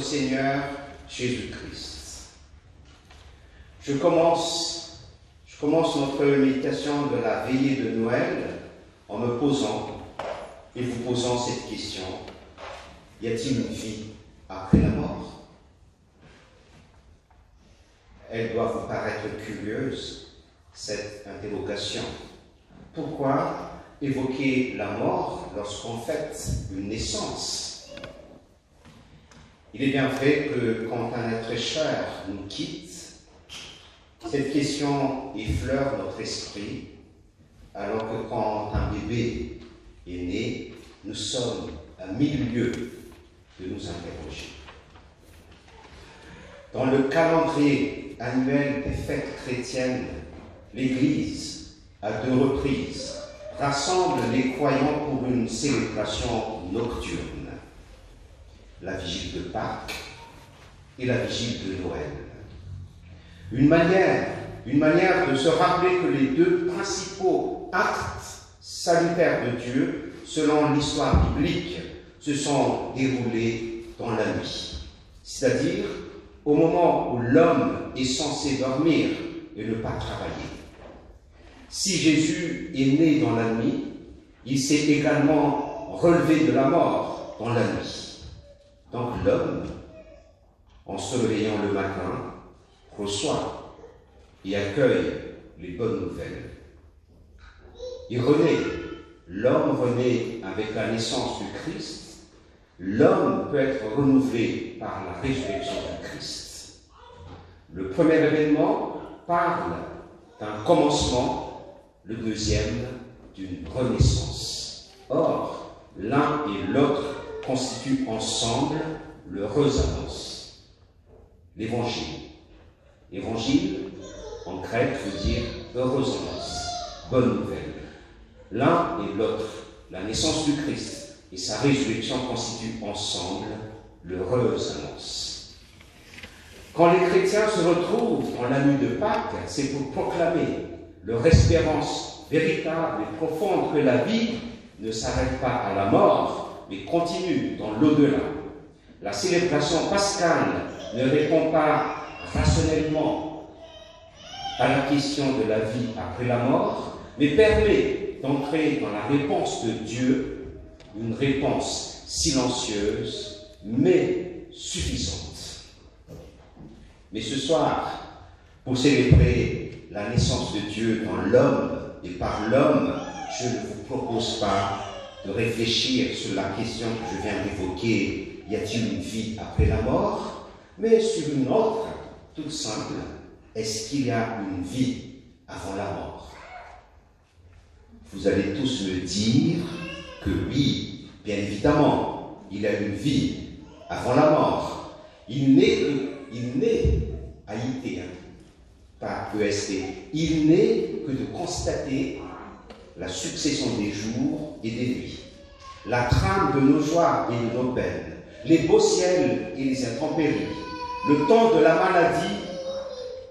Seigneur Jésus-Christ. Je commence notre méditation de la veillée de Noël en me posant et vous posant cette question: y a-t-il une vie après la mort? Elle doit vous paraître curieuse, cette interrogation. Pourquoi évoquer la mort lorsqu'on fête une naissance? Il est bien vrai que quand un être cher nous quitte, cette question effleure notre esprit, alors que quand un bébé est né, nous sommes à mille lieues de nous interroger. Dans le calendrier annuel des fêtes chrétiennes, l'Église, à 2 reprises, rassemble les croyants pour une célébration nocturne, la vigile de Pâques et la vigile de Noël. Une manière de se rappeler que les 2 principaux actes salutaires de Dieu, selon l'histoire biblique, se sont déroulés dans la nuit, c'est-à-dire au moment où l'homme est censé dormir et ne pas travailler. Si Jésus est né dans la nuit, il s'est également relevé de la mort dans la nuit. Donc l'homme, en se réveillant le matin, reçoit et accueille les bonnes nouvelles. Il renaît. L'homme renaît avec la naissance du Christ. L'homme peut être renouvelé par la résurrection du Christ. Le premier événement parle d'un commencement, le deuxième d'une renaissance. Or, l'un et l'autre constituent ensemble l'heureuse annonce. L'évangile. Évangile, en grec, veut dire heureuse annonce, bonne nouvelle. L'un et l'autre, la naissance du Christ et sa résurrection constituent ensemble l'heureuse annonce. Quand les chrétiens se retrouvent dans la nuit de Pâques, c'est pour proclamer leur espérance véritable et profonde que la vie ne s'arrête pas à la mort, mais continue dans l'au-delà. La célébration pascale ne répond pas rationnellement à la question de la vie après la mort, mais permet d'entrer dans la réponse de Dieu, une réponse silencieuse, mais suffisante. Mais ce soir, pour célébrer la naissance de Dieu dans l'homme et par l'homme, je ne vous propose pas de réfléchir sur la question que je viens d'évoquer, y a-t-il une vie après la mort, mais sur une autre, toute simple, est-ce qu'il y a une vie avant la mort? Vous allez tous me dire que oui, bien évidemment, il y a une vie avant la mort. Il n'est, AIT, pas EST, il n'est que de constater la succession des jours et des nuits, la trame de nos joies et de nos peines, les beaux ciels et les intempéries, le temps de la maladie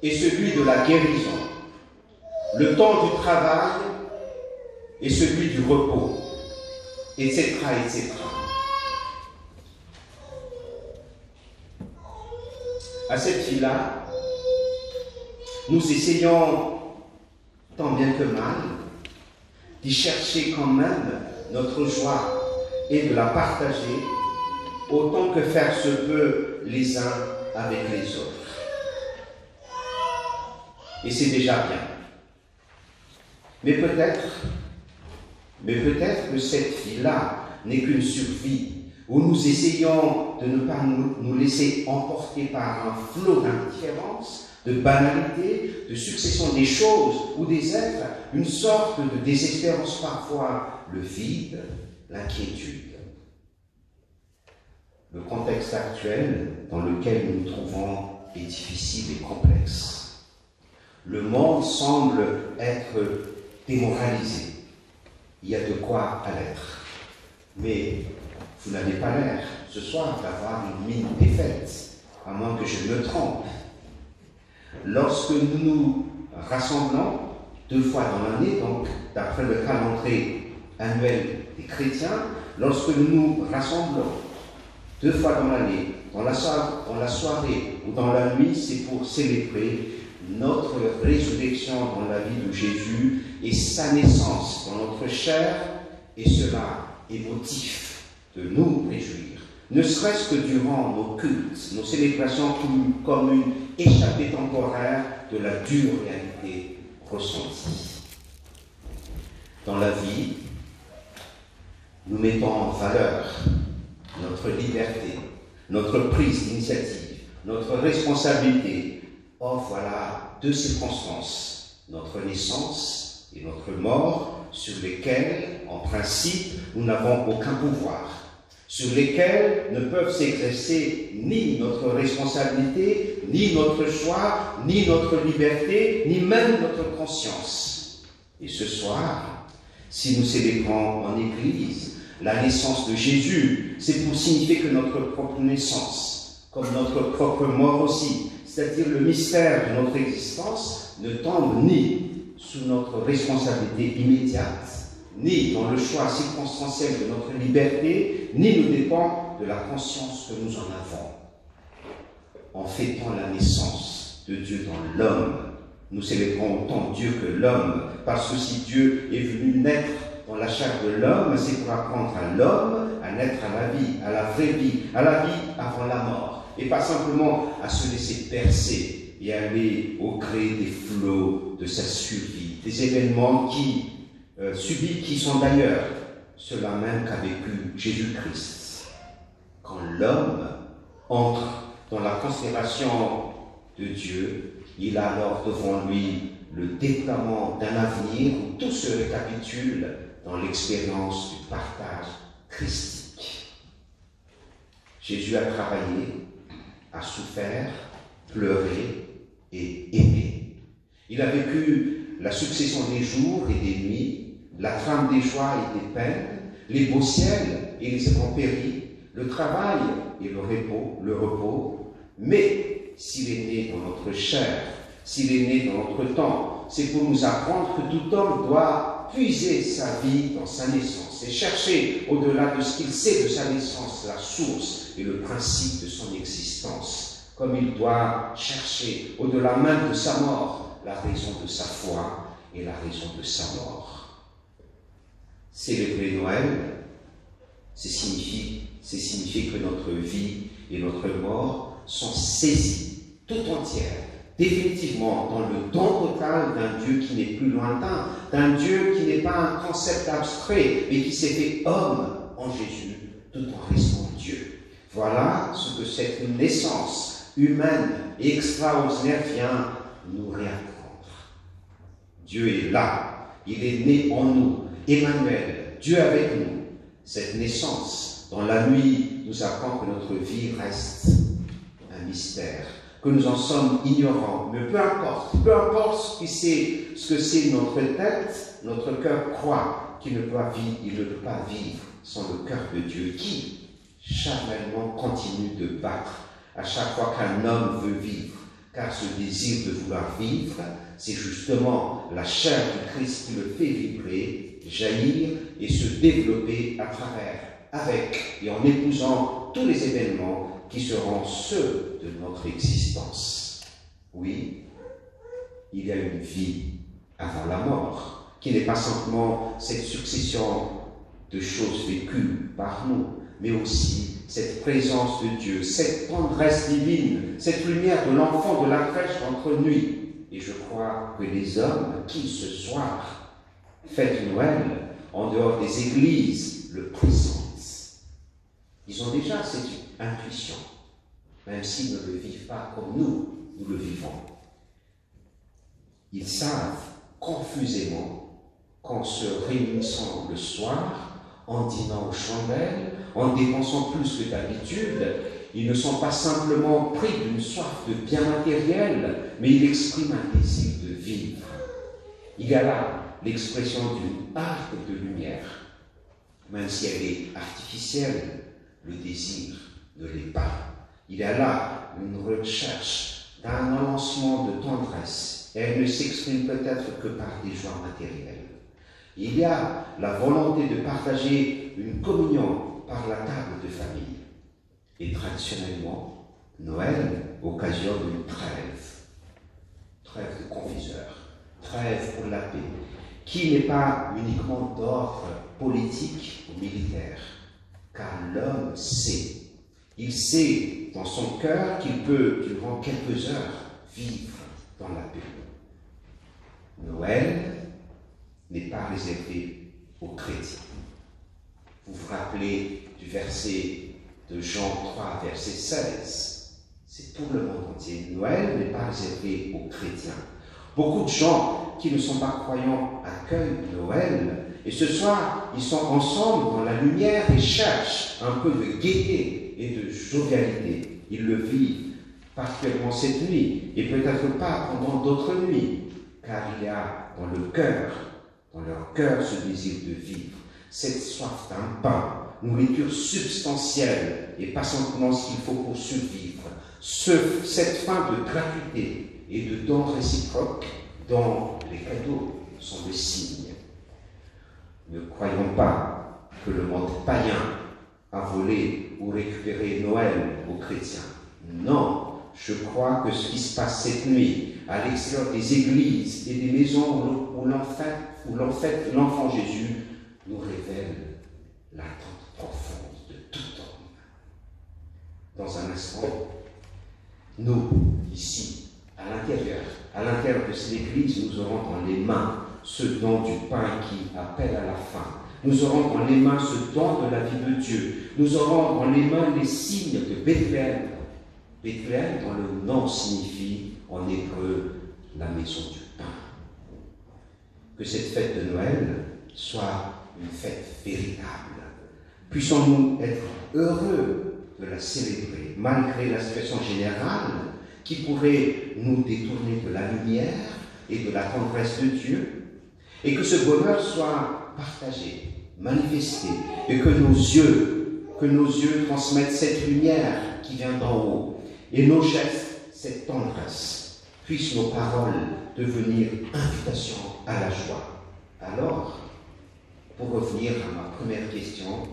et celui de la guérison, le temps du travail et celui du repos, etc., etc. À cette fin-là, nous essayons, tant bien que mal, d'y chercher quand même notre joie et de la partager autant que faire se peut les uns avec les autres. Et c'est déjà bien. Mais peut-être que cette vie-là n'est qu'une survie, où nous essayons de ne pas nous laisser emporter par un flot d'indifférence, de banalité, de succession des choses ou des êtres, une sorte de désespérance parfois, le vide, l'inquiétude. Le contexte actuel dans lequel nous nous trouvons est difficile et complexe. Le monde semble être démoralisé. Il y a de quoi à l'être. Mais vous n'avez pas l'air, ce soir, d'avoir une mine défaite, à moins que je me trompe. Lorsque nous nous rassemblons 2 fois dans l'année, donc d'après le calendrier annuel des chrétiens, lorsque nous nous rassemblons 2 fois dans l'année dans la soirée ou dans la nuit, c'est pour célébrer notre résurrection dans la vie de Jésus et sa naissance dans notre chair, et cela est motif de nous réjouir, ne serait-ce que durant nos cultes, nos célébrations comme une échappée temporaire de la dure réalité ressentie. Dans la vie, nous mettons en valeur notre liberté, notre prise d'initiative, notre responsabilité. Or, voilà deux circonstances, notre naissance et notre mort, sur lesquelles, en principe, nous n'avons aucun pouvoir, sur lesquelles ne peuvent s'exercer ni notre responsabilité, ni notre choix, ni notre liberté, ni même notre conscience. Et ce soir, si nous célébrons en Église la naissance de Jésus, c'est pour signifier que notre propre naissance, comme notre propre mort aussi, c'est-à-dire le mystère de notre existence, ne tombe ni sous notre responsabilité immédiate, ni dans le choix circonstanciel de notre liberté, ni ne dépend de la conscience que nous en avons. En fêtant la naissance de Dieu dans l'homme, nous célébrons autant Dieu que l'homme, parce que si Dieu est venu naître dans la chair de l'homme, c'est pour apprendre à l'homme à naître à la vie, à la vraie vie, à la vie avant la mort, et pas simplement à se laisser percer et aller au gré des flots de sa survie, des événements subis qui sont d'ailleurs ceux-là même qu'a vécu Jésus-Christ. Quand l'homme entre dans la considération de Dieu, il a alors devant lui le déploiement d'un avenir où tout se récapitule dans l'expérience du partage christique. Jésus a travaillé, a souffert, pleuré et aimé. Il a vécu la succession des jours et des nuits, la trame des joies et des peines, les beaux ciels et les intempéries, le travail et le repos. Mais s'il est né dans notre chair, s'il est né dans notre temps, c'est pour nous apprendre que tout homme doit puiser sa vie dans sa naissance et chercher au-delà de ce qu'il sait de sa naissance, la source et le principe de son existence, comme il doit chercher au-delà même de sa mort la raison de sa foi et la raison de sa mort. Célébrer Noël, c'est signifier que notre vie et notre mort sont saisies tout entières, définitivement dans le don total d'un Dieu qui n'est plus lointain, d'un Dieu qui n'est pas un concept abstrait, mais qui s'est fait homme en Jésus, tout en restant Dieu. Voilà ce que cette naissance humaine et extraordinaire vient nous réapprendre. Dieu est là, il est né en nous, Emmanuel, Dieu avec nous. Cette naissance, dans la nuit, nous apprend que notre vie reste un mystère, que nous en sommes ignorants, mais peu importe ce que c'est notre tête, notre cœur croit qu'il ne peut pas vivre sans le cœur de Dieu, qui charnellement continue de battre à chaque fois qu'un homme veut vivre, car ce désir de vouloir vivre, c'est justement la chair du Christ qui le fait vibrer, jaillir et se développer à travers, avec et en épousant tous les événements qui seront ceux de notre existence. Oui, il y a une vie avant la mort, qui n'est pas simplement cette succession de choses vécues par nous, mais aussi cette présence de Dieu, cette tendresse divine, cette lumière de l'enfant de la crèche d'entre nuit. Et je crois que les hommes qui, ce soir, fêtent Noël en dehors des églises, le pressentent. Ils ont déjà cette intuition, même s'ils ne le vivent pas comme nous le vivons. Ils savent confusément qu'en se réunissant le soir, en dînant aux chandelles, en dépensant plus que d'habitude, ils ne sont pas simplement pris d'une soif de bien matériel, mais ils expriment un désir de vivre. Il y a là l'expression d'une arc de lumière. Même si elle est artificielle, le désir ne l'est pas. Il y a là une recherche d'un lancement de tendresse, et elle ne s'exprime peut-être que par des joies matérielles. Il y a la volonté de partager une communion par la table de famille. Et traditionnellement, Noël occasionne une trêve de confiseurs, trêve pour la paix, qui n'est pas uniquement d'ordre politique ou militaire, car l'homme sait, il sait dans son cœur qu'il peut, durant quelques heures, vivre dans la paix. Noël n'est pas réservé aux chrétiens. Vous vous rappelez du verset de Jean 3, verset 16. C'est pour le monde entier. Noël n'est pas réservé aux chrétiens. Beaucoup de gens qui ne sont pas croyants accueillent Noël et ce soir, ils sont ensemble dans la lumière et cherchent un peu de gaieté et de jovialité. Ils le vivent particulièrement cette nuit et peut-être pas pendant d'autres nuits, car il y a dans leur cœur ce désir de vivre, cette soif d'un pain, nourriture substantielle et pas simplement ce qu'il faut pour survivre, cette faim de gratuité et de dons réciproques dont les cadeaux sont le signe. Ne croyons pas que le monde païen a volé ou récupéré Noël aux chrétiens. Non, je crois que ce qui se passe cette nuit, à l'extérieur des églises et des maisons où l'on fête l'enfant Jésus, nous révèle l'attente profonde de tout homme. Dans un instant, nous, ici, à l'intérieur de cette église, nous aurons dans les mains ce don du pain qui appelle à la faim. Nous aurons dans les mains ce don de la vie de Dieu. Nous aurons dans les mains les signes de Bethléem. Bethléem, dont le nom signifie en hébreu la maison du pain. Que cette fête de Noël soit une fête véritable. Puissons-nous être heureux de la célébrer, malgré la situation générale qui pourrait nous détourner de la lumière et de la tendresse de Dieu, et que ce bonheur soit partagé, manifesté, et que nos yeux transmettent cette lumière qui vient d'en haut, et nos gestes, cette tendresse, puissent nos paroles devenir invitation à la joie. Alors, pour revenir à ma première question,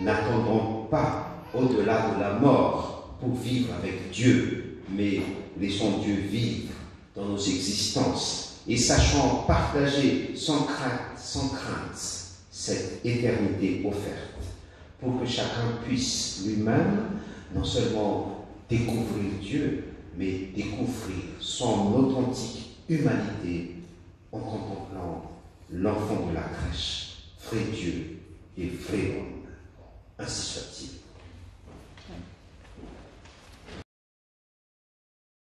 n'attendons pas au-delà de la mort pour vivre avec Dieu, mais laissons Dieu vivre dans nos existences et sachant partager sans crainte cette éternité offerte, pour que chacun puisse lui-même non seulement découvrir Dieu, mais découvrir son authentique humanité en contemplant l'enfant de la crèche, vrai Dieu et vrai homme. Ainsi soit-il.